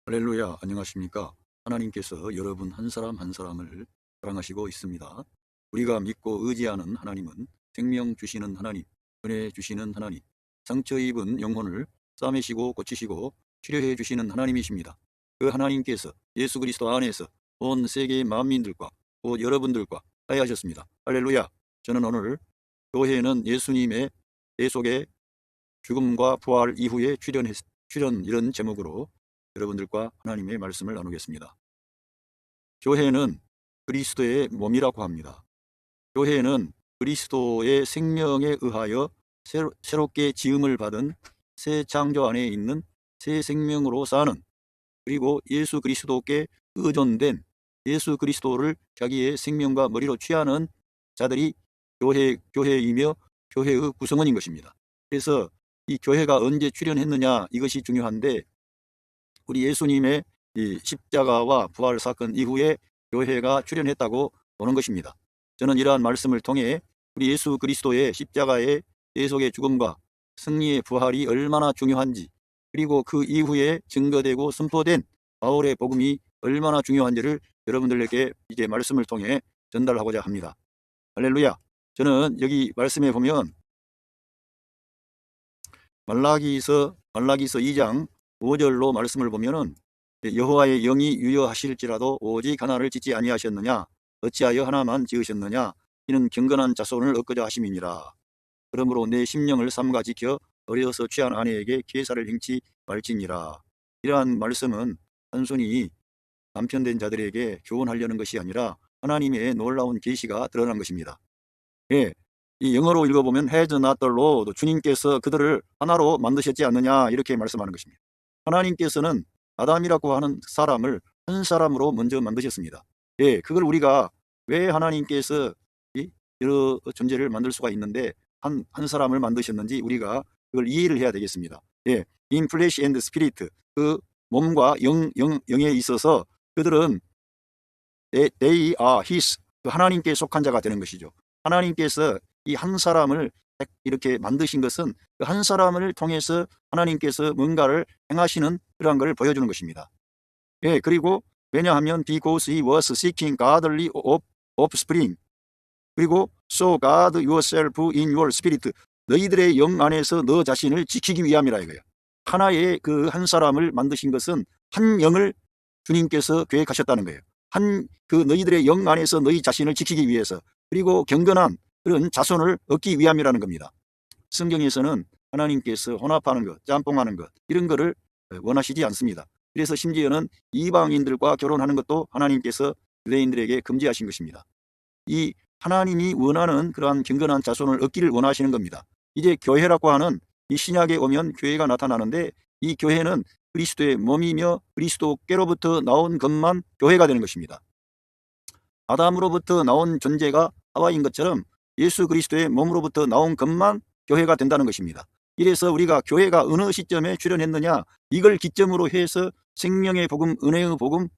할렐루야, 안녕하십니까? 하나님께서 여러분 한 사람 한 사람을 사랑하시고 있습니다. 우리가 믿고 의지하는 하나님은 생명 주시는 하나님, 은혜 주시는 하나님, 상처 입은 영혼을 싸매시고 고치시고 치료해 주시는 하나님이십니다. 그 하나님께서 예수 그리스도 안에서 온 세계의 만민들과 곧 여러분들과 화해하셨습니다. 할렐루야. 저는 오늘 교회는 예수님의 대속의 죽음과 부활 이후에 출현 이런 제목으로 여러분들과 하나님의 말씀을 나누겠습니다. 교회는 그리스도의 몸이라고 합니다. 교회는 그리스도의 생명에 의하여 새롭게 지음을 받은 새 창조 안에 있는 새 생명으로 사는, 그리고 예수 그리스도께 의존된 예수 그리스도를 자기의 생명과 머리로 취하는 자들이 교회이며 교회의 구성원인 것입니다. 그래서 이 교회가 언제 출현했느냐, 이것이 중요한데, 우리 예수님의 이 십자가와 부활 사건 이후에 교회가 출현했다고 보는 것입니다. 저는 이러한 말씀을 통해 우리 예수 그리스도의 십자가의 대속의 죽음과 승리의 부활이 얼마나 중요한지, 그리고 그 이후에 증거되고 선포된 바울의 복음이 얼마나 중요한지를 여러분들에게 이제 말씀을 통해 전달하고자 합니다. 할렐루야. 저는 여기 말씀에 보면 말라기서 2장 5절로 말씀을 보면은, 여호와의 영이 유효하실지라도 오직 하나를 짓지 아니하셨느냐, 어찌하여 하나만 지으셨느냐, 이는 경건한 자손을 얻고자 하심이니라. 그러므로 내 심령을 삼가 지켜 어려서 취한 아내에게 계사를 행치 말지니라. 이러한 말씀은 단순히 남편된 자들에게 교훈하려는 것이 아니라 하나님의 놀라운 계시가 드러난 것입니다. 예, 이 영어로 읽어보면 has not the Lord, 주님께서 그들을 하나로 만드셨지 않느냐, 이렇게 말씀하는 것입니다. 하나님께서는 아담이라고 하는 사람을 한 사람으로 먼저 만드셨습니다. 예, 그걸 우리가 왜 하나님께서 이 여러 존재를 만들 수가 있는데 한 사람을 만드셨는지 우리가 그걸 이해를 해야 되겠습니다. 예, in flesh and spirit, 그 몸과 영에 있어서 그들은 they are his, 그 하나님께 속한 자가 되는 것이죠. 하나님께서 이 한 사람을 이렇게 만드신 것은 그 한 사람을 통해서 하나님께서 뭔가를 행하시는 그러한 것을 보여주는 것입니다. 예, 그리고 왜냐하면 because he was seeking godly offspring, 그리고 so God yourself in your spirit, 너희들의 영 안에서 너 자신을 지키기 위함이라 이거예요. 하나의 그 한 사람을 만드신 것은 한 영을 주님께서 계획하셨다는 거예요. 그 너희들의 영 안에서 너희 자신을 지키기 위해서, 그리고 경건한 그런 자손을 얻기 위함이라는 겁니다. 성경에서는 하나님께서 혼합하는 것, 짬뽕하는 것, 이런 거를 원하시지 않습니다. 그래서 심지어는 이방인들과 결혼하는 것도 하나님께서 유대인들에게 금지하신 것입니다. 이 하나님이 원하는 그러한 경건한 자손을 얻기를 원하시는 겁니다. 이제 교회라고 하는 이 신약에 오면 교회가 나타나는데, 이 교회는 그리스도의 몸이며 그리스도께로부터 나온 것만 교회가 되는 것입니다. 아담으로부터 나온 존재가 하와인 것처럼 예수 그리스도의 몸으로부터 나온 것만 교회가 된다는 것입니다. 이래서 우리가 교회가 어느 시점에 출현했느냐, 이걸 기점으로 해서 생명의 복음, 은혜의 복음,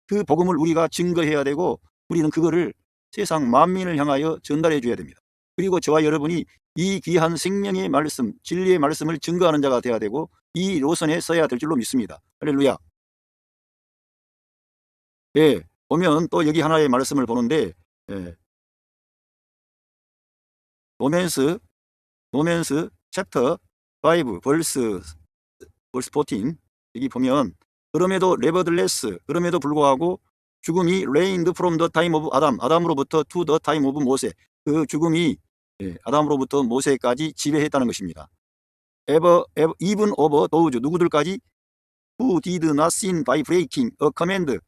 그 복음을 우리가 증거해야 되고, 우리는 그거를 세상 만민을 향하여 전달해 줘야 됩니다. 그리고 저와 여러분이 이 귀한 생명의 말씀, 진리의 말씀을 증거하는 자가 되어야 되고, 이 노선에 서야 될 줄로 믿습니다. 할렐루야. 예, 보면 또 여기 하나의 말씀을 보는데, 로맨스 챕터 5 벌스 14, 여기 보면 그럼에도 레버들레스, 그럼에도 불구하고 죽음이 reigned from the time of 아담으로부터 to the time of 모세, 그 죽음이 아담으로부터 모세까지 지배했다는 것입니다. even over those, 누구들까지? who did not sin by breaking a command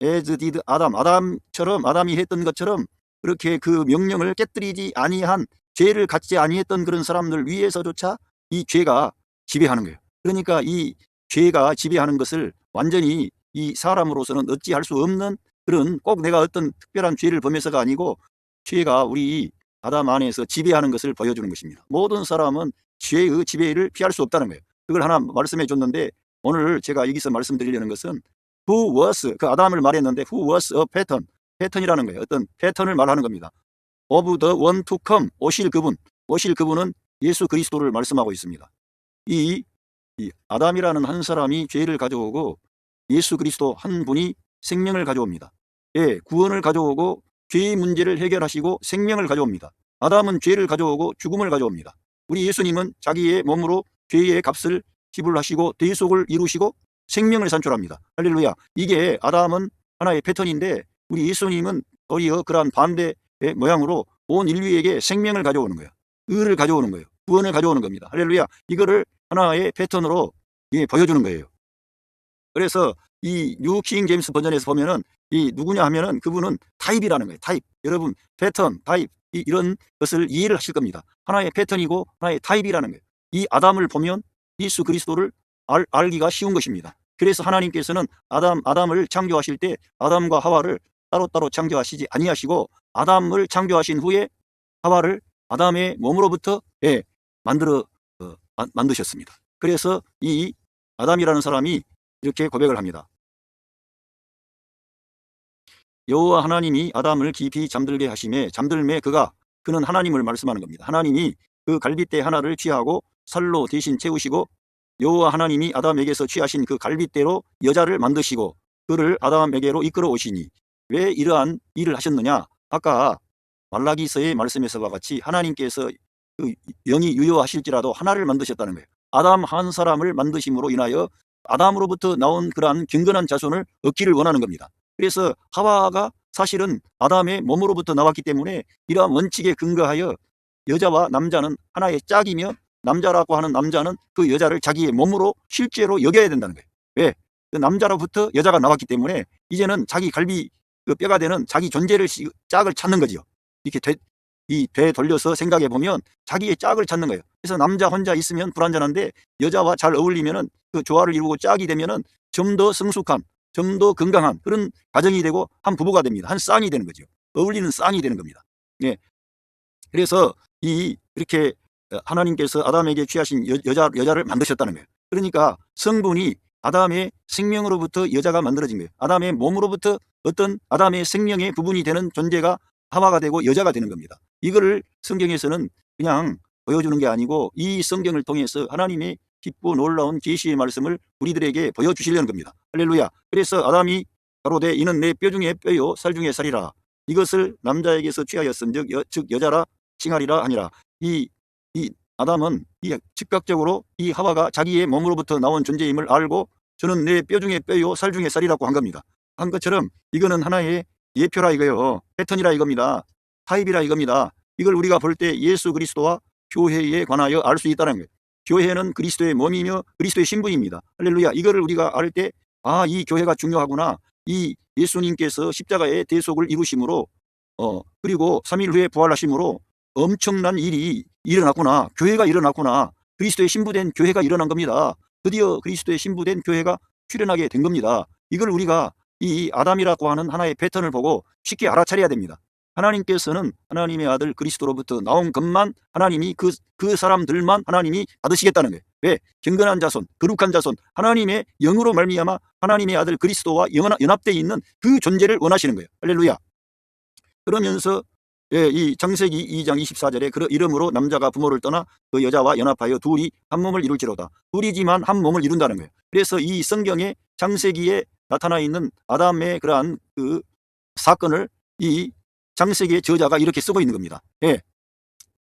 as did 아담처럼, 아담이 했던 것처럼 그렇게 그 명령을 깨뜨리지 아니한, 죄를 갖지 아니했던 그런 사람들 위해서조차 이 죄가 지배하는 거예요. 그러니까 이 죄가 지배하는 것을 완전히 이 사람으로서는 어찌할 수 없는, 그런 꼭 내가 어떤 특별한 죄를 범해서가 아니고 죄가 우리 아담 안에서 지배하는 것을 보여주는 것입니다. 모든 사람은 죄의 지배를 피할 수 없다는 거예요. 그걸 하나 말씀해 줬는데, 오늘 제가 여기서 말씀드리려는 것은 who was, 그 아담을 말했는데 who was a 패턴이라는 거예요. 어떤 패턴을 말하는 겁니다. of the one to come, 오실 그분은 예수 그리스도를 말씀하고 있습니다. 이 아담이라는 한 사람이 죄를 가져오고 예수 그리스도 한 분이 생명을 가져옵니다. 예, 구원을 가져오고 죄의 문제를 해결하시고 생명을 가져옵니다. 아담은 죄를 가져오고 죽음을 가져옵니다. 우리 예수님은 자기의 몸으로 죄의 값을 지불하시고 대속을 이루시고 생명을 산출합니다. 할렐루야. 이게 아담은 하나의 패턴인데 우리 예수님은 도리어 그러한 반대의 모양으로 온 인류에게 생명을 가져오는 거예요. 의를 가져오는 거예요. 구원을 가져오는 겁니다. 할렐루야. 이거를 하나의 패턴으로 보여주는 거예요. 그래서 이 뉴킹 제임스 버전에서 보면은 이 누구냐 하면은 그분은 타입이라는 거예요. 타입. 여러분 패턴, 타입 이런 것을 이해를 하실 겁니다. 하나의 패턴이고 하나의 타입이라는 거예요. 이 아담을 보면 예수 그리스도를 알기가 쉬운 것입니다. 그래서 하나님께서는 아담을 창조하실 때 아담과 하와를 따로따로 창조하시지 아니하시고 아담을 창조하신 후에 하와를 아담의 몸으로부터 만드셨습니다. 그래서 이 아담이라는 사람이 이렇게 고백을 합니다. 여호와 하나님이 아담을 깊이 잠들게 하심에 잠들매 그는 하나님을 말씀하는 겁니다. 하나님이 그 갈빗대 하나를 취하고 살로 대신 채우시고 여호와 하나님이 아담에게서 취하신 그 갈빗대로 여자를 만드시고 그를 아담에게로 이끌어 오시니 왜 이러한 일을 하셨느냐? 아까 말라기서의 말씀에서와 같이 하나님께서 그 영이 유효하실지라도 하나를 만드셨다는 거예요. 아담 한 사람을 만드심으로 인하여 아담으로부터 나온 그러한 경건한 자손을 얻기를 원하는 겁니다. 그래서 하와가 사실은 아담의 몸으로부터 나왔기 때문에 이러한 원칙에 근거하여 여자와 남자는 하나의 짝이며 남자라고 하는 남자는 그 여자를 자기의 몸으로 실제로 여겨야 된다는 거예요. 왜? 그 남자로부터 여자가 나왔기 때문에 이제는 자기 갈비 그 뼈가 되는 자기 존재를 짝을 찾는 거지요. 이렇게 되돌려서 생각해 보면 자기의 짝을 찾는 거예요. 그래서 남자 혼자 있으면 불완전한데 여자와 잘 어울리면은 그 조화를 이루고 짝이 되면은 좀 더 성숙한, 좀 더 건강한 그런 가정이 되고 한 부부가 됩니다. 한 쌍이 되는 거죠. 어울리는 쌍이 되는 겁니다. 예. 그래서 이렇게 하나님께서 아담에게 취하신 여자를 만드셨다는 거예요. 그러니까 성분이 아담의 생명으로부터 여자가 만들어진 거예요. 아담의 몸으로부터 어떤 아담의 생명의 부분이 되는 존재가 하와가 되고 여자가 되는 겁니다. 이거를 성경에서는 그냥 보여주는 게 아니고 이 성경을 통해서 하나님의 깊고 놀라운 계시의 말씀을 우리들에게 보여주시려는 겁니다. 할렐루야. 그래서 아담이 가로되 이는 내 뼈 중에 뼈요 살 중에 살이라. 이것을 남자에게서 취하였음즉 즉 여자라 칭하리라 하니라. 이 아담은 즉각적으로 이 하와가 자기의 몸으로부터 나온 존재임을 알고 저는 내 뼈 중에 뼈요 살 중에 살이라고 한 겁니다. 한 것처럼 이거는 하나의 예표라 이거요. 패턴이라 이겁니다. 타입이라 이겁니다. 이걸 우리가 볼 때 예수 그리스도와 교회에 관하여 알 수 있다는 거예요. 교회는 그리스도의 몸이며 그리스도의 신분입니다. 할렐루야. 이거를 우리가 알 때 이 교회가 중요하구나. 이 예수님께서 십자가의 대속을 이루심으로 그리고 3일 후에 부활하심으로 엄청난 일이 일어났구나. 교회가 일어났구나. 그리스도의 신부된 교회가 일어난 겁니다. 드디어 그리스도의 신부된 교회가 출현하게 된 겁니다. 이걸 우리가 이 아담이라고 하는 하나의 패턴을 보고 쉽게 알아차려야 됩니다. 하나님께서는 하나님의 아들 그리스도로부터 나온 것만 하나님이 그 사람들만 하나님이 받으시겠다는 거예요. 왜? 경건한 자손, 거룩한 자손, 하나님의 영으로 말미암아 하나님의 아들 그리스도와 연합되어 있는 그 존재를 원하시는 거예요. 할렐루야. 그러면서 이 창세기 2장 24절에 그 이름으로 남자가 부모를 떠나 그 여자와 연합하여 둘이 한 몸을 이룰지로다. 둘이지만 한 몸을 이룬다는 거예요. 그래서 이 성경의 창세기에 나타나 있는 아담의 그러한 그 사건을 이 창세기의 저자가 이렇게 쓰고 있는 겁니다. 예.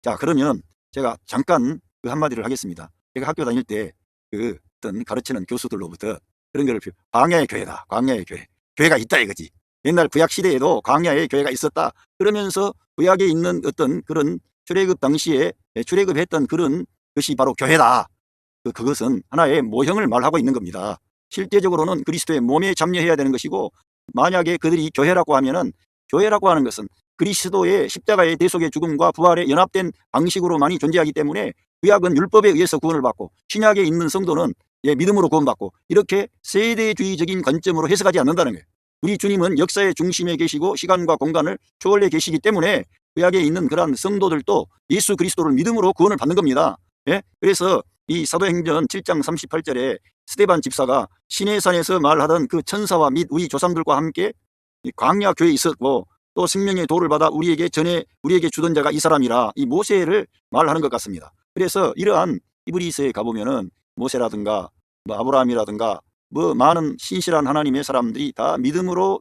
자, 그러면 제가 잠깐 그 한마디를 하겠습니다. 제가 학교 다닐 때 그 어떤 가르치는 교수들로부터 그런 거를 광야의 교회다. 광야의 교회. 교회가 있다 이거지. 옛날 구약 시대에도 광야의 교회가 있었다. 그러면서 구약에 있는 어떤 그런 출애굽 당시에 출애굽했던 그런 것이 바로 교회다. 그것은 하나의 모형을 말하고 있는 겁니다. 실제적으로는 그리스도의 몸에 참여해야 되는 것이고 만약에 그들이 교회라고 하면은 교회라고 하는 것은 그리스도의 십자가의 대속의 죽음과 부활에 연합된 방식으로만이 존재하기 때문에 구약은 율법에 의해서 구원을 받고 신약에 있는 성도는 믿음으로 구원받고 이렇게 세대주의적인 관점으로 해석하지 않는다는 거예요. 우리 주님은 역사의 중심에 계시고 시간과 공간을 초월해 계시기 때문에 구약에 있는 그러한 성도들도 예수 그리스도를 믿음으로 구원을 받는 겁니다. 그래서 이 사도행전 7장 38절에 스데반 집사가 시내산에서 말하던 그 천사와 및 우리 조상들과 함께 광야 교회에 있었고 또 생명의 도를 받아 우리에게 주던 자가 이 사람이라 이 모세를 말하는 것 같습니다. 그래서 이러한 히브리서에 가보면은 모세라든가 아브라함이라든가 뭐 많은 신실한 하나님의 사람들이 다 믿음으로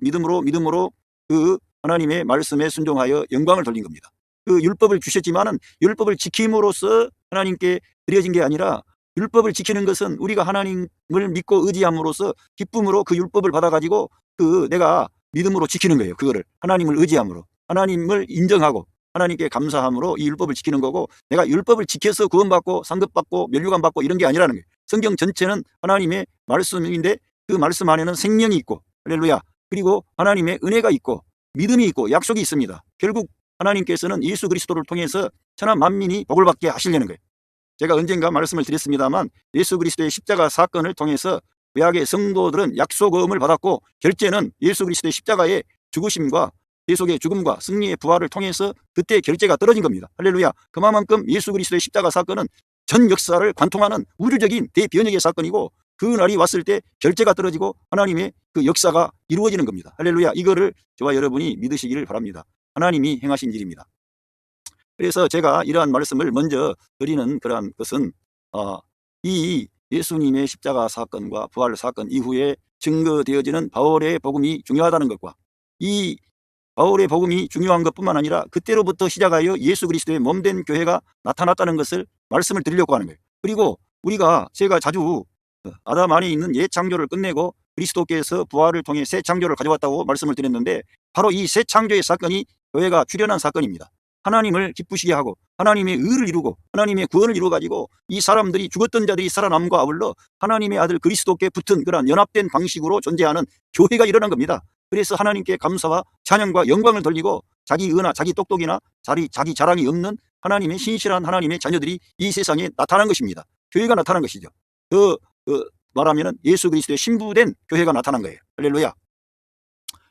그 하나님의 말씀에 순종하여 영광을 돌린 겁니다. 그 율법을 주셨지만은 율법을 지킴으로써 하나님께 드려진 게 아니라 율법을 지키는 것은 우리가 하나님을 믿고 의지함으로써 기쁨으로 그 율법을 받아가지고 그 내가 믿음으로 지키는 거예요. 그거를 하나님을 의지함으로 하나님을 인정하고 하나님께 감사함으로 이 율법을 지키는 거고, 내가 율법을 지켜서 구원받고 상급받고 면류관 받고 이런 게 아니라는 거예요. 성경 전체는 하나님의 말씀인데 그 말씀 안에는 생명이 있고, 할렐루야, 그리고 하나님의 은혜가 있고 믿음이 있고 약속이 있습니다. 결국 하나님께서는 예수 그리스도를 통해서 천하 만민이 복을 받게 하시려는 거예요. 제가 언젠가 말씀을 드렸습니다만 예수 그리스도의 십자가 사건을 통해서 구약의 성도들은 약속음을 받았고, 결제는 예수 그리스도의 십자가의 죽으심과 계속의 죽음과 승리의 부활을 통해서 그때 결제가 떨어진 겁니다. 할렐루야. 그만큼 예수 그리스도의 십자가 사건은 전 역사를 관통하는 우주적인 대변혁의 사건이고, 그 날이 왔을 때 결제가 떨어지고 하나님의 그 역사가 이루어지는 겁니다. 할렐루야. 이거를 저와 여러분이 믿으시기를 바랍니다. 하나님이 행하신 일입니다. 그래서 제가 이러한 말씀을 먼저 드리는 그러한 것은 이 예수님의 십자가 사건과 부활 사건 이후에 증거되어지는 바울의 복음이 중요하다는 것과, 이 바울의 복음이 중요한 것뿐만 아니라 그때로부터 시작하여 예수 그리스도의 몸된 교회가 나타났다는 것을 말씀을 드리려고 하는 거예요. 그리고 제가 자주 아담 안에 있는 옛 창조를 끝내고 그리스도께서 부활을 통해 새 창조를 가져왔다고 말씀을 드렸는데, 바로 이 새 창조의 사건이 교회가 출현한 사건입니다. 하나님을 기쁘시게 하고 하나님의 의를 이루고 하나님의 구원을 이루어가지고 이 사람들이, 죽었던 자들이 살아남과 아울러 하나님의 아들 그리스도께 붙은 그런 연합된 방식으로 존재하는 교회가 일어난 겁니다. 그래서 하나님께 감사와 찬양과 영광을 돌리고 자기 의나 자기 똑똑이나 자기 자랑이 없는 하나님의 신실한 하나님의 자녀들이 이 세상에 나타난 것입니다. 교회가 나타난 것이죠. 말하면은 예수 그리스도의 신부된 교회가 나타난 거예요. 할렐루야.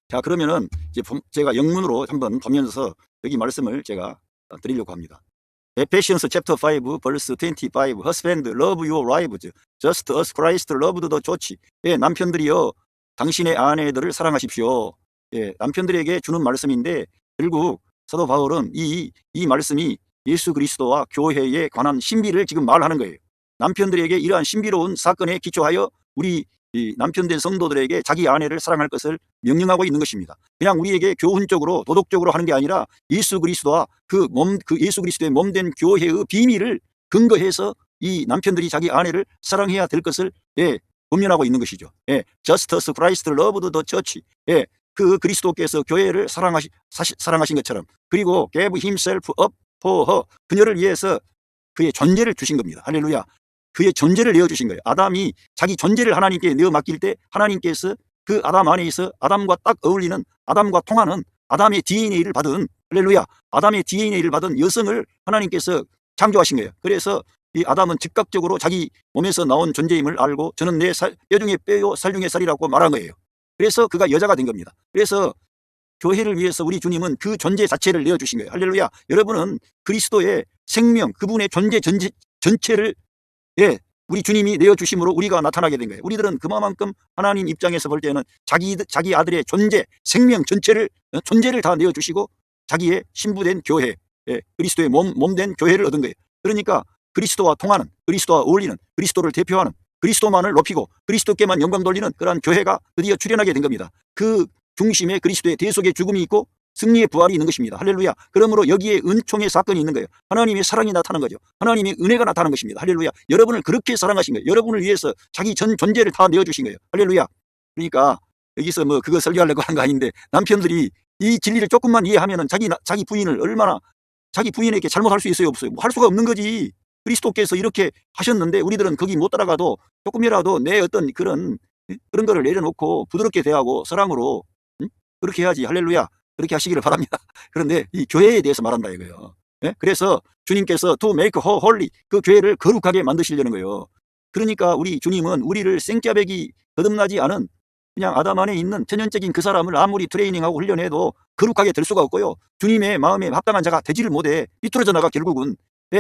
자, 그러면은 이제 제가 영문으로 한번 보면서 여기 말씀을 제가 드리려고 합니다. Ephesians chapter 5 verse 25. Husband, love your wives just as Christ loved the church. 예, 남편들이여 당신의 아내들을 사랑하십시오. 예, 남편들에게 주는 말씀인데, 결국 사도 바울은 이 말씀이 예수 그리스도와 교회에 관한 신비를 지금 말하는 거예요. 남편들에게 이러한 신비로운 사건에 기초하여 우리 이 남편된 성도들에게 자기 아내를 사랑할 것을 명령하고 있는 것입니다. 그냥 우리에게 교훈적으로 도덕적으로 하는 게 아니라 예수 그리스도와 그 예수 그리스도의 몸된 교회의 비밀을 근거해서 이 남편들이 자기 아내를 사랑해야 될 것을 권면하고 있는 것이죠. Just as Christ loved the church. 그 그리스도께서 교회를 사랑하신 것처럼, 그리고 gave himself up for her. 그녀를 위해서 그의 존재를 주신 겁니다. 할렐루야. 그의 존재를 내어주신 거예요. 아담이 자기 존재를 하나님께 내어 맡길 때 하나님께서 그 아담 안에 있어 아담과 딱 어울리는, 아담과 통하는 아담의 DNA를 받은, 할렐루야, 아담의 DNA를 받은 여성을 하나님께서 창조하신 거예요. 그래서 이 아담은 즉각적으로 자기 몸에서 나온 존재임을 알고 저는 내 뼈 중에 뼈요 살 중에 살이라고 말한 거예요. 그래서 그가 여자가 된 겁니다. 그래서 교회를 위해서 우리 주님은 그 존재 자체를 내어주신 거예요. 할렐루야. 여러분은 그리스도의 생명, 그분의 존재 전체를 우리 주님이 내어주심으로 우리가 나타나게 된 거예요. 우리들은 그만큼 하나님 입장에서 볼 때는 자기 아들의 존재, 생명 전체를, 존재를 다 내어주시고 자기의 신부된 교회, 그리스도의 몸된 교회를 얻은 거예요. 그러니까 그리스도와 통하는, 그리스도와 어울리는, 그리스도를 대표하는, 그리스도만을 높이고 그리스도께만 영광 돌리는 그러한 교회가 드디어 출현하게 된 겁니다. 그 중심에 그리스도의 대속의 죽음이 있고 승리의 부활이 있는 것입니다. 할렐루야. 그러므로 여기에 은총의 사건이 있는 거예요. 하나님의 사랑이 나타난 거죠. 하나님의 은혜가 나타난 것입니다. 할렐루야. 여러분을 그렇게 사랑하신 거예요. 여러분을 위해서 자기 전 존재를 다 내어주신 거예요. 할렐루야. 그러니까 여기서 뭐 그거 설교하려고 한 거 아닌데, 남편들이 이 진리를 조금만 이해하면은 자기 부인을 얼마나, 자기 부인에게 잘못할 수 있어요, 없어요? 뭐 할 수가 없는 거지. 그리스도께서 이렇게 하셨는데 우리들은 거기 못 따라가도 조금이라도 내 어떤 그런 거를 내려놓고 부드럽게 대하고 사랑으로 그렇게 해야지. 할렐루야. 그렇게 하시기를 바랍니다. 그런데 이 교회에 대해서 말한다 이거예요. 그래서 주님께서 to make her holy, 그 교회를 거룩하게 만드시려는 거예요. 그러니까 우리 주님은 우리를 생짜배기 거듭나지 않은 그냥 아담 안에 있는 천연적인 그 사람을 아무리 트레이닝하고 훈련해도 거룩하게 될 수가 없고요. 주님의 마음에 합당한 자가 되지를 못해 삐뚤어져 나가 결국은.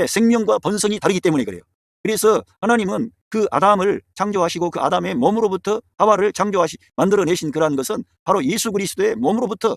생명과 본성이 다르기 때문에 그래요. 그래서 하나님은 그 아담을 창조하시고 그 아담의 몸으로부터 하와를 만들어내신 그러한 것은 바로 예수 그리스도의 몸으로부터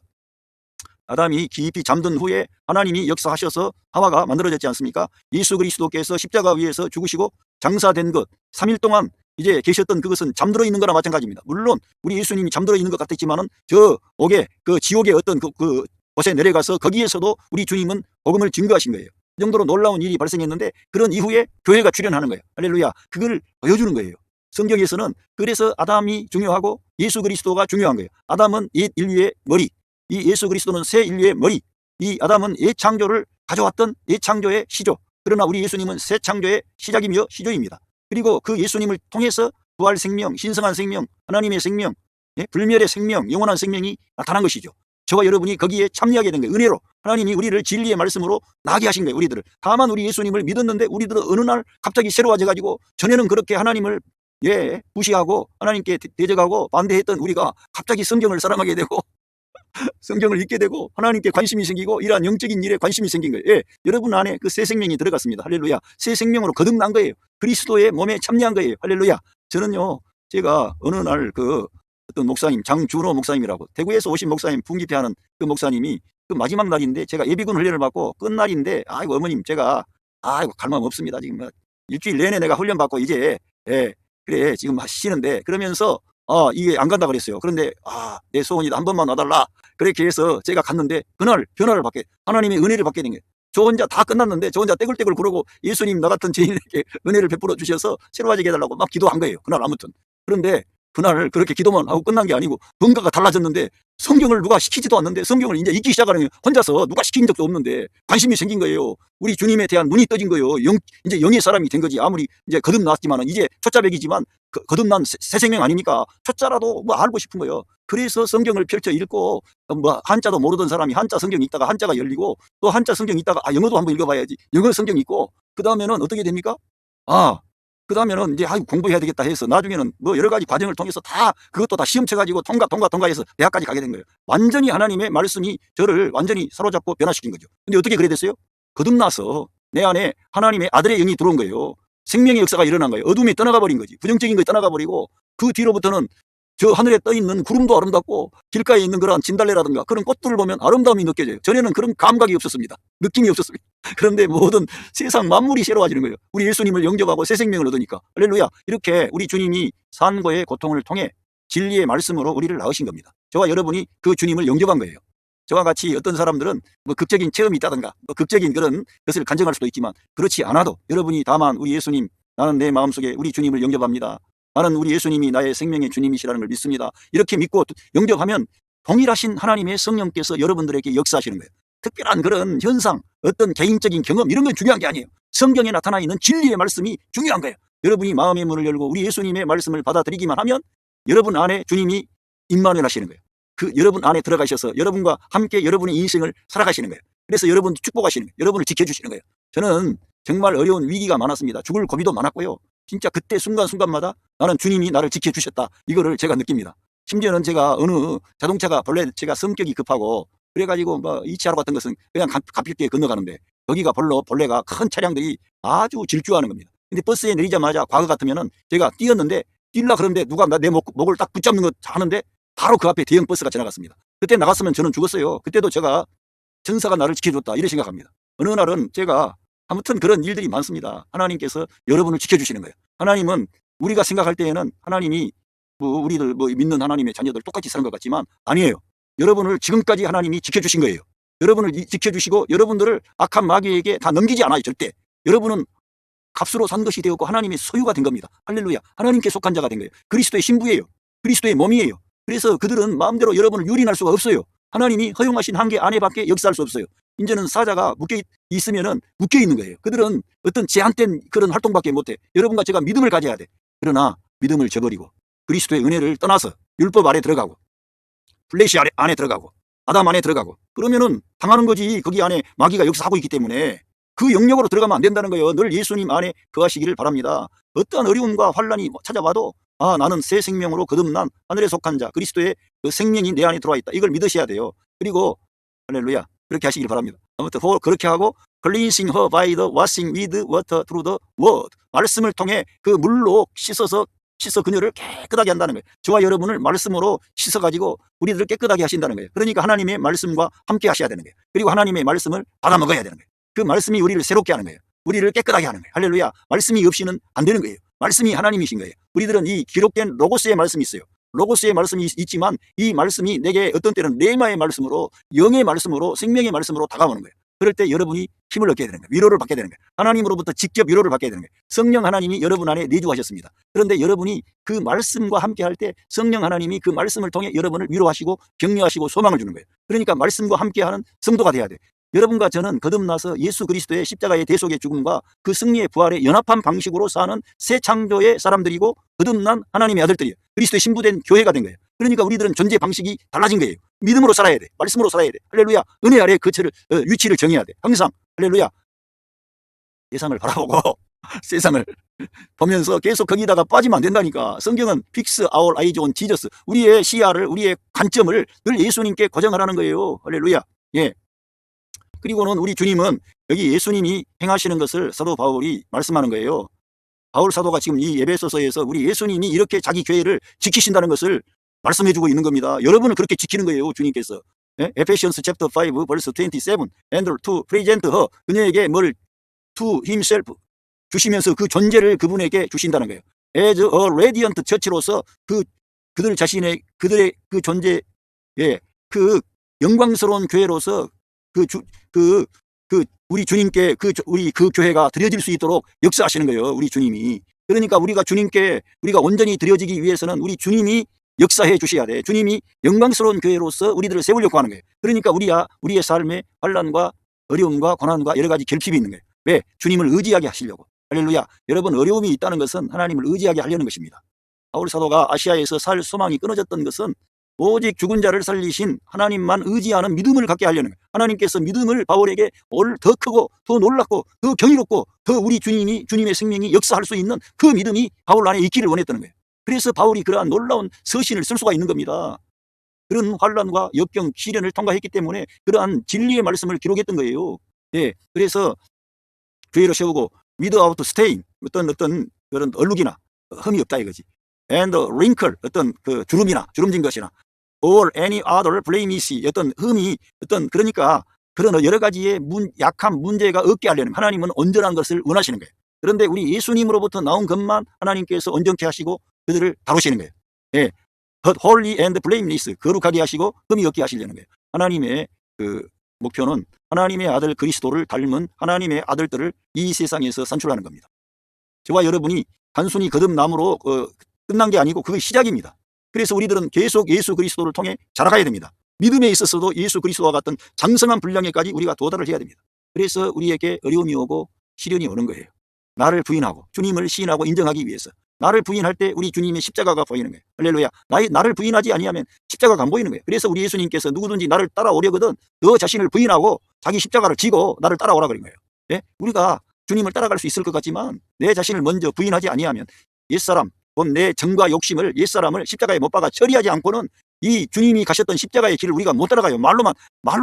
아담이 깊이 잠든 후에 하나님이 역사하셔서 하와가 만들어졌지 않습니까? 예수 그리스도께서 십자가 위에서 죽으시고 장사된 것, 3일 동안 이제 계셨던 그것은 잠들어 있는 거나 마찬가지입니다. 물론 우리 예수님이 잠들어 있는 것 같았지만은 저 옥에 그 지옥의 어떤 그 곳에 내려가서 거기에서도 우리 주님은 복음을 증거하신 거예요. 그 정도로 놀라운 일이 발생했는데 그런 이후에 교회가 출현하는 거예요. 할렐루야. 그걸 보여주는 거예요. 성경에서는 그래서 아담이 중요하고 예수 그리스도가 중요한 거예요. 아담은 옛 인류의 머리, 이 예수 그리스도는 새 인류의 머리. 이 아담은 옛 창조를 가져왔던 옛 창조의 시조. 그러나 우리 예수님은 새 창조의 시작이며 시조입니다. 그리고 그 예수님을 통해서 부활 생명, 신성한 생명, 하나님의 생명, 불멸의 생명, 영원한 생명이 나타난 것이죠. 저와 여러분이 거기에 참여하게 된 거예요. 은혜로 하나님이 우리를 진리의 말씀으로 나게 하신 거예요. 우리들을. 다만 우리 예수님을 믿었는데 우리들은 어느 날 갑자기 새로워져 가지고 전에는 그렇게 하나님을 무시하고 하나님께 대적하고 반대했던 우리가 갑자기 성경을 사랑하게 되고 성경을 읽게 되고 하나님께 관심이 생기고 이러한 영적인 일에 관심이 생긴 거예요. 여러분 안에 그 새 생명이 들어갔습니다. 할렐루야. 새 생명으로 거듭난 거예요. 그리스도의 몸에 참여한 거예요. 할렐루야. 저는요, 제가 어느 날 그 어떤 목사님, 장준호 목사님이라고 대구에서 오신 목사님, 풍기패하는 그 목사님이 그 마지막 날인데 제가 예비군 훈련을 받고 끝날인데 아이고 어머님 제가 아이고 갈 마음 없습니다. 지금 일주일 내내 내가 훈련 받고 이제 그래 지금 하시는데 그러면서 이게 안 간다 그랬어요. 그런데 내 소원이 한 번만 와달라. 그렇게 해서 제가 갔는데 그날 변화를 받게 하나님의 은혜를 받게 된 거예요. 저 혼자 다 끝났는데 저 혼자 떼굴떼굴 구르고 예수님 나 같은 죄인에게 은혜를 베풀어 주셔서 새로워지게 해달라고 막 기도한 거예요. 그날 아무튼. 그런데 그날 그렇게 기도만 하고 끝난 게 아니고 뭔가가 달라졌는데 성경을 누가 시키지도 않는데 성경을 이제 읽기 시작하는 거예요. 혼자서 누가 시킨 적도 없는데 관심이 생긴 거예요. 우리 주님에 대한 눈이 떠진 거예요. 이제 영의 사람이 된 거지. 아무리 이제 거듭났지만은 이제 초짜백이지만 거듭난 새 생명 아닙니까? 초짜라도 뭐 알고 싶은 거예요. 그래서 성경을 펼쳐 읽고 뭐 한자도 모르던 사람이 한자 성경 읽다가 한자가 열리고 또 한자 성경 읽다가 영어도 한번 읽어봐야지. 영어 성경 읽고 그 다음에는 어떻게 됩니까? 그 다음에는 이제 공부해야 되겠다 해서 나중에는 뭐 여러 가지 과정을 통해서 다 그것도 다 시험 쳐가지고 통과해서 대학까지 가게 된 거예요. 완전히 하나님의 말씀이 저를 완전히 사로잡고 변화시킨 거죠. 근데 어떻게 그래 됐어요? 거듭나서 내 안에 하나님의 아들의 영이 들어온 거예요. 생명의 역사가 일어난 거예요. 어둠이 떠나가 버린 거지. 부정적인 거 떠나가 버리고 그 뒤로부터는 저 하늘에 떠 있는 구름도 아름답고 길가에 있는 그런 진달래라든가 그런 꽃들을 보면 아름다움이 느껴져요. 전에는 그런 감각이 없었습니다. 느낌이 없었습니다. 그런데 모든 세상 만물이 새로워지는 거예요. 우리 예수님을 영접하고 새 생명을 얻으니까. 할렐루야. 이렇게 우리 주님이 산고의 고통을 통해 진리의 말씀으로 우리를 낳으신 겁니다. 저와 여러분이 그 주님을 영접한 거예요. 저와 같이 어떤 사람들은 뭐 극적인 체험이 있다든가 뭐 극적인 그런 것을 간증할 수도 있지만 그렇지 않아도 여러분이 다만 우리 예수님, 나는 내 마음속에 우리 주님을 영접합니다. 나는 우리 예수님이 나의 생명의 주님이시라는 걸 믿습니다. 이렇게 믿고 영접하면 동일하신 하나님의 성령께서 여러분들에게 역사하시는 거예요. 특별한 그런 현상, 어떤 개인적인 경험 이런 건 중요한 게 아니에요. 성경에 나타나 있는 진리의 말씀이 중요한 거예요. 여러분이 마음의 문을 열고 우리 예수님의 말씀을 받아들이기만 하면 여러분 안에 주님이 임마누엘 하시는 거예요. 그 여러분 안에 들어가셔서 여러분과 함께 여러분의 인생을 살아가시는 거예요. 그래서 여러분도 축복하시는 거예요. 여러분을 지켜주시는 거예요. 저는 정말 어려운 위기가 많았습니다. 죽을 고비도 많았고요. 진짜 그때 순간순간마다 나는 주님이 나를 지켜주셨다. 이거를 제가 느낍니다. 심지어는 제가 어느 자동차가 본래 제가 성격이 급하고 그래가지고 뭐 이치하러 갔던 것은 그냥 가볍게 건너가는데 여기가 본래가 큰 차량들이 아주 질주하는 겁니다. 근데 버스에 내리자마자 과거 같으면은 제가 뛰었는데 뛰려 그러는데 누가 내 목을 딱 붙잡는 거 하는데 바로 그 앞에 대형 버스가 지나갔습니다. 그때 나갔으면 저는 죽었어요. 그때도 제가 전사가 나를 지켜줬다 이렇게 생각합니다. 어느 날은 제가 아무튼 그런 일들이 많습니다. 하나님께서 여러분을 지켜주시는 거예요. 하나님은 우리가 생각할 때에는 하나님이 우리들 믿는 하나님의 자녀들 똑같이 사는 것 같지만 아니에요. 여러분을 지금까지 하나님이 지켜주신 거예요. 여러분을 지켜주시고 여러분들을 악한 마귀에게 다 넘기지 않아요. 절대. 여러분은 값으로 산 것이 되었고 하나님의 소유가 된 겁니다. 할렐루야. 하나님께 속한 자가 된 거예요. 그리스도의 신부예요. 그리스도의 몸이에요. 그래서 그들은 마음대로 여러분을 유린할 수가 없어요. 하나님이 허용하신 한계 안에밖에 역사할 수 없어요. 이제는 사자가 묶여 있으면은 묶여 있는 거예요. 그들은 어떤 제한된 그런 활동밖에 못해. 여러분과 제가 믿음을 가져야 돼. 그러나 믿음을 저버리고 그리스도의 은혜를 떠나서 율법 아래 들어가고 플래시 안에 들어가고 아담 안에 들어가고 그러면은 당하는 거지. 거기 안에 마귀가 역사하고 있기 때문에 그 영역으로 들어가면 안 된다는 거예요. 늘 예수님 안에 거하시기를 바랍니다. 어떠한 어려움과 환란이 찾아와도 나는 새 생명으로 거듭난 하늘에 속한 자 그리스도의 그 생명이 내 안에 들어와 있다. 이걸 믿으셔야 돼요. 그리고 할렐루야. 그렇게 하시길 바랍니다. 아무튼 그렇게 하고 cleansing her by the washing with water through the word. 말씀을 통해 그 물로 씻어 그녀를 깨끗하게 한다는 거예요. 저와 여러분을 말씀으로 씻어가지고 우리들을 깨끗하게 하신다는 거예요. 그러니까 하나님의 말씀과 함께 하셔야 되는 거예요. 그리고 하나님의 말씀을 받아 먹어야 되는 거예요. 그 말씀이 우리를 새롭게 하는 거예요. 우리를 깨끗하게 하는 거예요. 할렐루야. 말씀이 없이는 안 되는 거예요. 말씀이 하나님이신 거예요. 우리들은 이 기록된 로고스의 말씀이 있어요. 로고스의 말씀이 있지만 이 말씀이 내게 어떤 때는 레마의 말씀으로, 영의 말씀으로, 생명의 말씀으로 다가오는 거예요. 그럴 때 여러분이 힘을 얻게 되는 거예요. 위로를 받게 되는 거예요. 하나님으로부터 직접 위로를 받게 되는 거예요. 성령 하나님이 여러분 안에 내주하셨습니다. 그런데 여러분이 그 말씀과 함께 할 때 성령 하나님이 그 말씀을 통해 여러분을 위로하시고 격려하시고 소망을 주는 거예요. 그러니까 말씀과 함께하는 성도가 돼야 돼요. 여러분과 저는 거듭나서 예수 그리스도의 십자가의 대속의 죽음과 그 승리의 부활의 연합한 방식으로 사는 새 창조의 사람들이고 거듭난 하나님의 아들들이에요. 그리스도의 신부된 교회가 된 거예요. 그러니까 우리들은 존재 방식이 달라진 거예요. 믿음으로 살아야 돼. 말씀으로 살아야 돼. 할렐루야. 은혜 아래 거처를 위치를 정해야 돼. 항상 할렐루야. 세상을 바라보고 세상을 보면서 계속 거기다가 빠지면 안 된다니까. 성경은 fix our eyes on Jesus. 우리의 시야를, 우리의 관점을 늘 예수님께 고정하라는 거예요. 할렐루야. 예. 그리고는 우리 주님은 여기 예수님이 행하시는 것을 사도 바울이 말씀하는 거예요. 바울 사도가 지금 이 에베소서에서 우리 예수님이 이렇게 자기 교회를 지키신다는 것을 말씀해주고 있는 겁니다. 여러분을 그렇게 지키는 거예요. 주님께서. 에페시언스 챕터 5 verse 27 and to present her. 그녀에게 뭘 to himself 주시면서 그 존재를 그분에게 주신다는 거예요. as a radiant church로서 그들 자신의 그들의 그 존재, 예, 그 영광스러운 교회로서 우리 주님께 우리 그 교회가 드려질 수 있도록 역사하시는 거예요. 우리 주님이. 그러니까 우리가 주님께 우리가 온전히 드려지기 위해서는 우리 주님이 역사해 주셔야 돼. 주님이 영광스러운 교회로서 우리들을 세우려고 하는 거예요. 그러니까 우리의 삶에 환난과 어려움과 고난과 여러 가지 결핍이 있는 거예요. 왜? 주님을 의지하게 하시려고. 할렐루야. 여러분, 어려움이 있다는 것은 하나님을 의지하게 하려는 것입니다. 바울 사도가 아시아에서 살 소망이 끊어졌던 것은 오직 죽은 자를 살리신 하나님만 의지하는 믿음을 갖게 하려는 거예요. 하나님께서 믿음을 바울에게 더 크고 더 놀랍고 더 경이롭고 더 우리 주님의 생명이 역사할 수 있는 그 믿음이 바울 안에 있기를 원했다는 거예요. 그래서 바울이 그러한 놀라운 서신을 쓸 수가 있는 겁니다. 그런 환난과 역경, 시련을 통과했기 때문에 그러한 진리의 말씀을 기록했던 거예요. 예, 그래서 교회로 세우고 without stain, 어떤 그런 얼룩이나 흠이 없다 이거지. and wrinkle, 어떤 그 주름진 것이나 or any other blemish, 어떤 흠이 그러니까 그런 여러 가지의 약한 문제가 없게 하려는, 하나님은 온전한 것을 원하시는 거예요. 그런데 우리 예수님으로부터 나온 것만 하나님께서 온전케 하시고 그들을 다루시는 거예요. 예. but holy and blameless, 거룩하게 하시고 흠이 없게 하시려는 거예요. 하나님의 그 목표는 하나님의 아들 그리스도를 닮은 하나님의 아들들을 이 세상에서 산출하는 겁니다. 저와 여러분이 단순히 거듭남으로 끝난 게 아니고 그게 시작입니다. 그래서 우리들은 계속 예수 그리스도를 통해 자라가야 됩니다. 믿음에 있어서도 예수 그리스도와 같은 장성한 분량에까지 우리가 도달을 해야 됩니다. 그래서 우리에게 어려움이 오고 시련이 오는 거예요. 나를 부인하고 주님을 시인하고 인정하기 위해서. 나를 부인할 때 우리 주님의 십자가가 보이는 거예요. 할렐루야. 나를 부인하지 아니하면 십자가가 안 보이는 거예요. 그래서 우리 예수님께서 누구든지 나를 따라오려거든 너 자신을 부인하고 자기 십자가를 지고 나를 따라오라 그런 거예요. 예? 우리가 주님을 따라갈 수 있을 것 같지만 내 자신을 먼저 부인하지 아니하면 옛사람, 내 정과 욕심을, 옛사람을 십자가에 못 박아 처리하지 않고는 이 주님이 가셨던 십자가의 길을 우리가 못 따라가요. 말로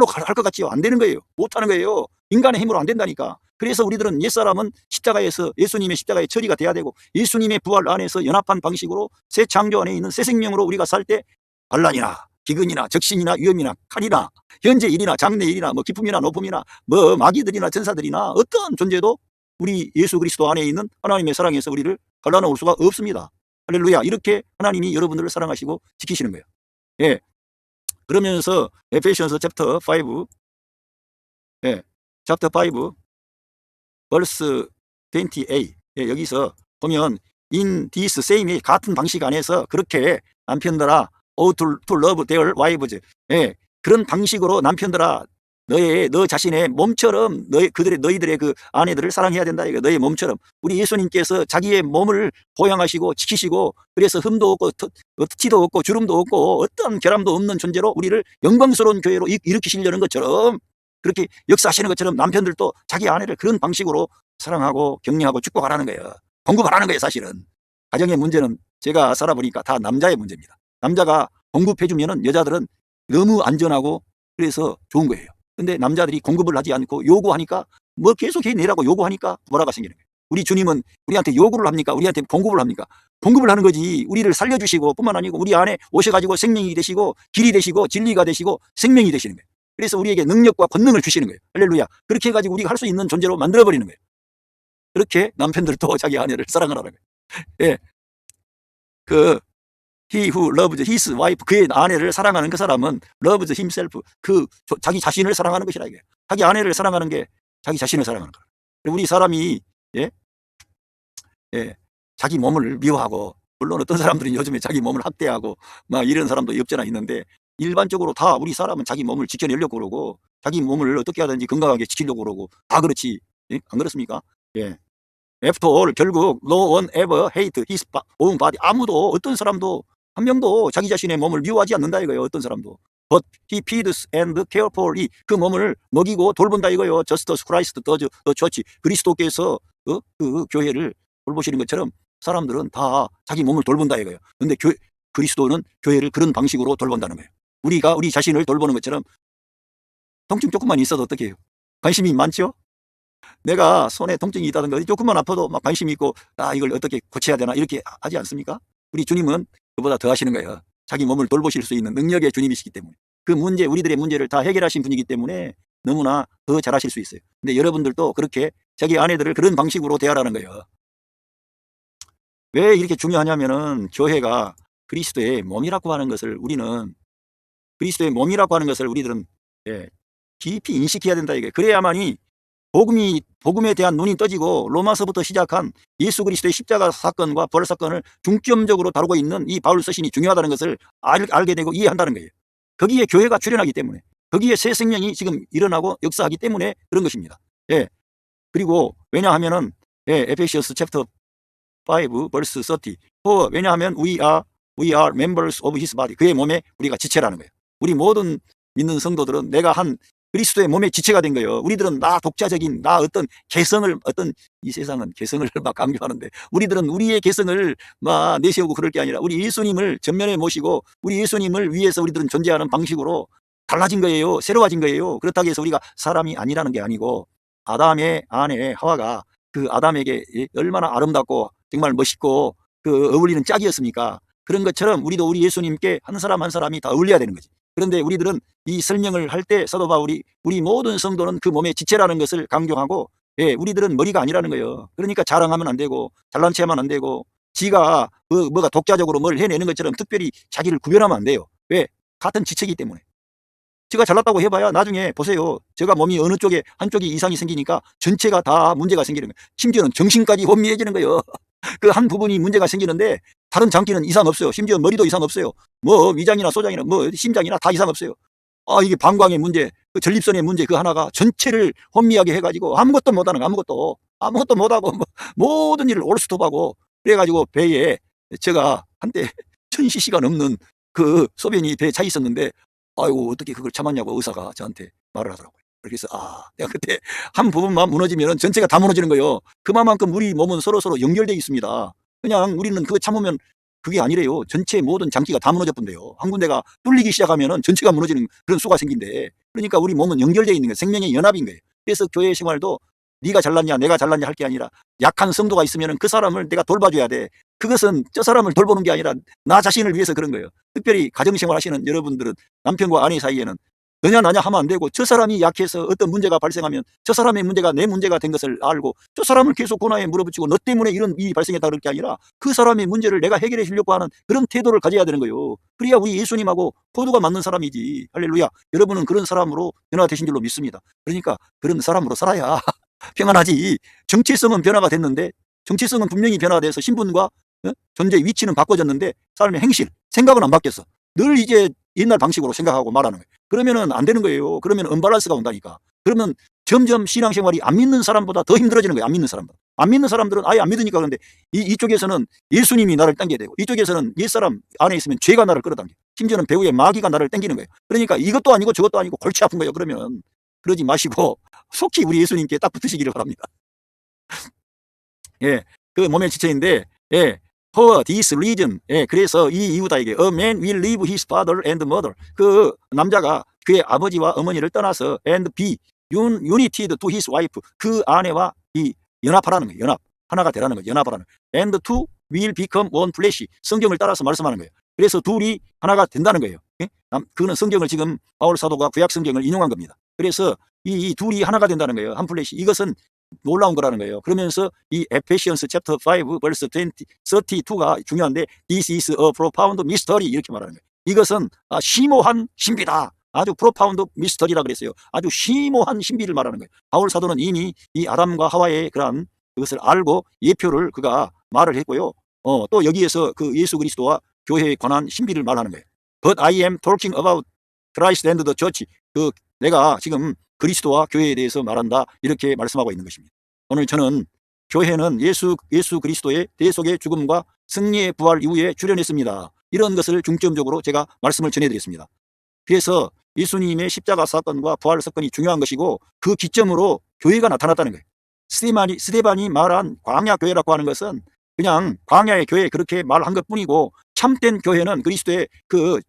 할 것 같지요. 안 되는 거예요. 못 하는 거예요. 인간의 힘으로 안 된다니까. 그래서 우리들은 옛사람은 십자가에서 예수님의 십자가에 처리가 돼야 되고 예수님의 부활 안에서 연합한 방식으로 새 창조 안에 있는 새 생명으로 우리가 살 때 반란이나 기근이나 적신이나 위험이나 칼이나 현재 일이나 장래 일이나 뭐 기쁨이나 높음이나 뭐 마귀들이나 전사들이나 어떤 존재도 우리 예수 그리스도 안에 있는 하나님의 사랑에서 우리를 갈라놓을 수가 없습니다. 할렐루야. 이렇게 하나님이 여러분들을 사랑하시고 지키시는 거예요. 예. 그러면서 에페시언스 챕터 5, 예, 챕터 5 verse 28, 예, 여기서 보면 in this same, 같은 방식 안에서 그렇게 남편들아 to love their wives, 예, 그런 방식으로 남편들아 너 자신의 몸처럼 너희들의 그 아내들을 사랑해야 된다. 이거 너의 몸처럼. 우리 예수님께서 자기의 몸을 보양하시고 지키시고 그래서 흠도 없고 티도 없고 주름도 없고 어떤 결함도 없는 존재로 우리를 영광스러운 교회로 일으키시려는 것처럼, 그렇게 역사하시는 것처럼 남편들도 자기 아내를 그런 방식으로 사랑하고 격려하고 축복하라는 거예요. 공급하라는 거예요. 사실은 가정의 문제는 제가 살아보니까 다 남자의 문제입니다. 남자가 공급해주면은 여자들은 너무 안전하고 그래서 좋은 거예요. 근데 남자들이 공급을 하지 않고 요구하니까 뭐 계속 해내라고 요구하니까 뭐라가 생기는 거예요. 우리 주님은 우리한테 요구를 합니까? 우리한테 공급을 합니까? 공급을 하는 거지. 우리를 살려주시고 뿐만 아니고 우리 안에 오셔가지고 생명이 되시고 길이 되시고 진리가 되시고 생명이 되시는 거예요. 그래서 우리에게 능력과 권능을 주시는 거예요. 할렐루야. 그렇게 해가지고 우리가 할 수 있는 존재로 만들어버리는 거예요. 그렇게 남편들도 자기 아내를 사랑하라는 거예요. 예. 그 he who loves his wife, 그의 아내를 사랑하는 그 사람은 loves himself, 자기 자신을 사랑하는 것이라 이게. 자기 아내를 사랑하는 게 자기 자신을 사랑하는 거야. 우리 사람이 예? 예, 자기 몸을 미워하고, 물론 어떤 사람들은 요즘에 자기 몸을 학대하고 막 이런 사람도 없잖아 있는데, 일반적으로 다 우리 사람은 자기 몸을 지켜내려고 그러고 자기 몸을 어떻게 하든지 건강하게 지키려고 그러고 다 그렇지. 예? 안 그렇습니까? 예. After all, 결국 no one ever hate his own body. 아무도, 어떤 사람도 한 명도 자기 자신의 몸을 미워하지 않는다 이거예요. 어떤 사람도. But he feeds and cares for it. 그 몸을 먹이고 돌본다 이거예요. Just as Christ does the church. 그리스도께서 그 교회를 돌보시는 것처럼 사람들은 다 자기 몸을 돌본다 이거예요. 근데 그리스도는 교회를 그런 방식으로 돌본다는 거예요. 우리가 우리 자신을 돌보는 것처럼. 통증 조금만 있어도 어떻게 해요? 관심이 많죠? 내가 손에 통증이 있다든가 조금만 아파도 막 관심이 있고, 이걸 어떻게 고쳐야 되나 이렇게 하지 않습니까? 우리 주님은 그보다 더 하시는 거예요. 자기 몸을 돌보실 수 있는 능력의 주님이시기 때문에. 그 문제, 우리들의 문제를 다 해결하신 분이기 때문에 너무나 더 잘하실 수 있어요. 근데 여러분들도 그렇게 자기 아내들을 그런 방식으로 대하라는 거예요. 왜 이렇게 중요하냐면은, 교회가 그리스도의 몸이라고 하는 것을 우리들은 깊이 인식해야 된다 이게. 그래야만이 복음에 대한 눈이 떠지고 로마서부터 시작한 예수 그리스도의 십자가 사건과 부활 사건을 중점적으로 다루고 있는 이 바울 서신이 중요하다는 것을 알게 되고 이해한다는 거예요. 거기에 교회가 출현하기 때문에, 거기에 새 생명이 지금 일어나고 역사하기 때문에 그런 것입니다. 예. 그리고 왜냐하면은 에페시어스 챕터 5 verse 30. 왜냐하면 we are members of his body. 그의 몸에 우리가 지체라는 거예요. 우리 모든 믿는 성도들은 내가 한 그리스도의 몸의 지체가 된 거예요. 우리들은 나 독자적인 어떤 개성을, 이 세상은 개성을 막 강조하는데, 우리들은 우리의 개성을 막 내세우고 그럴 게 아니라 우리 예수님을 전면에 모시고 우리 예수님을 위해서 우리들은 존재하는 방식으로 달라진 거예요. 새로워진 거예요. 그렇다고 해서 우리가 사람이 아니라는 게 아니고, 아담의 아내 하와가 그 아담에게 얼마나 아름답고 정말 멋있고 어울리는 짝이었습니까? 그런 것처럼 우리도 우리 예수님께 한 사람 한 사람이 다 어울려야 되는 거지. 그런데 우리들은 이 설명을 할 때 사도 바울이 우리 모든 성도는 그 몸의 지체라는 것을 강조하고, 우리들은 머리가 아니라는 거예요. 그러니까 자랑하면 안 되고 잘난 체하면 안 되고 지가 뭐가 독자적으로 뭘 해내는 것처럼 특별히 자기를 구별하면 안 돼요. 왜? 같은 지체이기 때문에. 제가 잘났다고 해봐야 나중에 보세요. 제가 몸이 어느 쪽에 한쪽이 이상이 생기니까 전체가 다 문제가 생기는 거예요. 심지어는 정신까지 혼미해지는 거예요. 그 한 부분이 문제가 생기는데 다른 장기는 이상 없어요. 심지어 머리도 이상 없어요. 위장이나 소장이나 심장이나 다 이상 없어요. 이게 방광의 문제, 그 전립선의 문제 그 하나가 전체를 혼미하게 해가지고 아무것도 못하는 거, 아무것도 못하고 모든 일을 올스톱하고, 그래가지고 배에 제가 한때 1000cc가 넘는 그 소변이 배에 차 있었는데, 아이고 어떻게 그걸 참았냐고 의사가 저한테 말을 하더라고요. 그래서 내가 그때 한 부분만 무너지면 전체가 다 무너지는 거예요. 그만큼 우리 몸은 서로 연결되어 있습니다. 그냥 우리는 그거 참으면 그게 아니래요. 전체 모든 장기가 다 무너져 본대요. 한 군데가 뚫리기 시작하면 전체가 무너지는 그런 수가 생긴대. 그러니까 우리 몸은 연결되어 있는 거예요. 생명의 연합인 거예요. 그래서 교회 생활도 네가 잘났냐 내가 잘났냐 할 게 아니라, 약한 성도가 있으면 그 사람을 내가 돌봐줘야 돼. 그것은 저 사람을 돌보는 게 아니라 나 자신을 위해서 그런 거예요. 특별히 가정생활 하시는 여러분들은 남편과 아내 사이에는 너냐 나냐 하면 안 되고, 저 사람이 약해서 어떤 문제가 발생하면 저 사람의 문제가 내 문제가 된 것을 알고 저 사람을 계속 고나에 물어붙이고 너 때문에 이런 일이 발생했다 그럴 게 아니라 그 사람의 문제를 내가 해결해 주려고 하는 그런 태도를 가져야 되는 거예요. 그래야 우리 예수님하고 코드가 맞는 사람이지. 할렐루야. 여러분은 그런 사람으로 변화되신 줄로 믿습니다. 그러니까 그런 사람으로 살아야 평안하지. 정체성은 변화가 됐는데, 정체성은 분명히 변화돼서 신분과 존재 위치는 바꿔졌는데 삶의 행실, 생각은 안 바뀌었어. 늘 이제 옛날 방식으로 생각하고 말하는 거예요. 그러면은 안 되는 거예요. 그러면 언밸런스가 온다니까. 그러면 점점 신앙생활이 안 믿는 사람보다 더 힘들어지는 거예요. 안 믿는 사람보다. 안 믿는 사람들은 아예 안 믿으니까. 그런데 이쪽에서는 예수님이 나를 당겨야 되고, 이쪽에서는 옛사람 안에 있으면 죄가 나를 끌어당겨. 심지어는 배후에 마귀가 나를 당기는 거예요. 그러니까 이것도 아니고 저것도 아니고 골치 아픈 거예요. 그러면 그러지 마시고 속히 우리 예수님께 딱 붙으시기를 바랍니다. 그 몸의 지체인데, for this reason, 그래서 이 이유다 이게. A man will leave his father and mother. 그 남자가 그의 아버지와 어머니를 떠나서 and be united to his wife. 그 아내와 이 연합하라는 거예요. 연합. 하나가 되라는 거예요. 연합하라는 거예요. And two will become one flesh. 성경을 따라서 말씀하는 거예요. 그래서 둘이 하나가 된다는 거예요. 그거는 성경을 지금 바울 사도가 구약 성경을 인용한 겁니다. 그래서 이 둘이 하나가 된다는 거예요. 한 플래시. 이것은 놀라운 거라는 거예요. 그러면서 이 에페시언스 챕터 5 벌스 32가 중요한데 This is a profound mystery 이렇게 말하는 거예요. 이것은 심오한 신비다. 아주 프로파운드 미스터리라 그랬어요. 아주 심오한 신비를 말하는 거예요. 바울 사도는 이미 이 아담과 하와의 그런 그것을 알고 예표를 그가 말을 했고요. 또 여기에서 그 예수 그리스도와 교회에 관한 신비를 말하는 거예요. But I am talking about Christ and the church. 내가 지금 그리스도와 교회에 대해서 말한다. 이렇게 말씀하고 있는 것입니다. 오늘 저는 교회는 예수 그리스도의 대속의 죽음과 승리의 부활 이후에 출현했습니다. 이런 것을 중점적으로 제가 말씀을 전해드렸습니다. 그래서 예수님의 십자가 사건과 부활 사건이 중요한 것이고 그 기점으로 교회가 나타났다는 거예요. 스데반이 말한 광야 교회라고 하는 것은 그냥 광야의 교회 그렇게 말한 것뿐이고 참된 교회는 그리스도의 그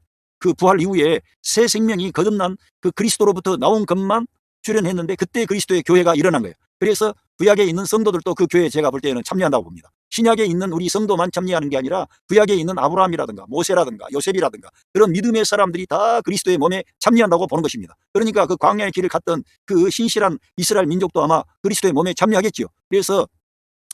부활 이후에 새 생명이 거듭난 그 그리스도로부터 나온 것만 출현했는데 그때 그리스도의 교회가 일어난 거예요. 그래서 구약에 있는 성도들도 그 교회에 제가 볼 때는 참여한다고 봅니다. 신약에 있는 우리 성도만 참여하는 게 아니라 구약에 있는 아브라함이라든가 모세라든가 요셉이라든가 그런 믿음의 사람들이 다 그리스도의 몸에 참여한다고 보는 것입니다. 그러니까 그 광야의 길을 갔던 그 신실한 이스라엘 민족도 아마 그리스도의 몸에 참여하겠지요. 그래서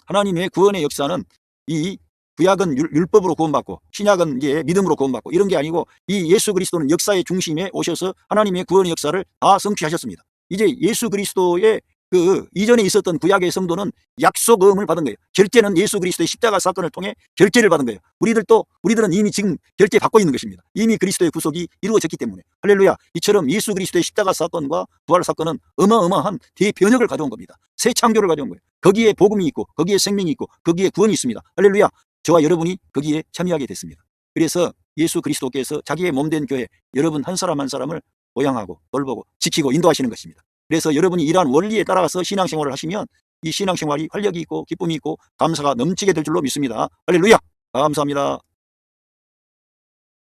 하나님의 구원의 역사는 이 구약은 율법으로 구원받고 신약은 이제 믿음으로 구원받고 이런 게 아니고 이 예수 그리스도는 역사의 중심에 오셔서 하나님의 구원의 역사를 다 성취하셨습니다. 이제 예수 그리스도의 그 이전에 있었던 구약의 성도는 약속음을 받은 거예요. 결제는 예수 그리스도의 십자가 사건을 통해 결제를 받은 거예요. 우리들은 이미 지금 결제 받고 있는 것입니다. 이미 그리스도의 구속이 이루어졌기 때문에. 할렐루야. 이처럼 예수 그리스도의 십자가 사건과 부활 사건은 어마어마한 대변혁을 가져온 겁니다. 새 창조를 가져온 거예요. 거기에 복음이 있고 거기에 생명이 있고 거기에 구원이 있습니다. 할렐루야. 저와 여러분이 거기에 참여하게 됐습니다. 그래서 예수 그리스도께서 자기의 몸된 교회 여러분 한 사람 한 사람을 보양하고 돌보고 지키고 인도하시는 것입니다. 그래서 여러분이 이러한 원리에 따라서 신앙생활을 하시면 이 신앙생활이 활력이 있고 기쁨이 있고 감사가 넘치게 될 줄로 믿습니다. 할렐루야. 감사합니다.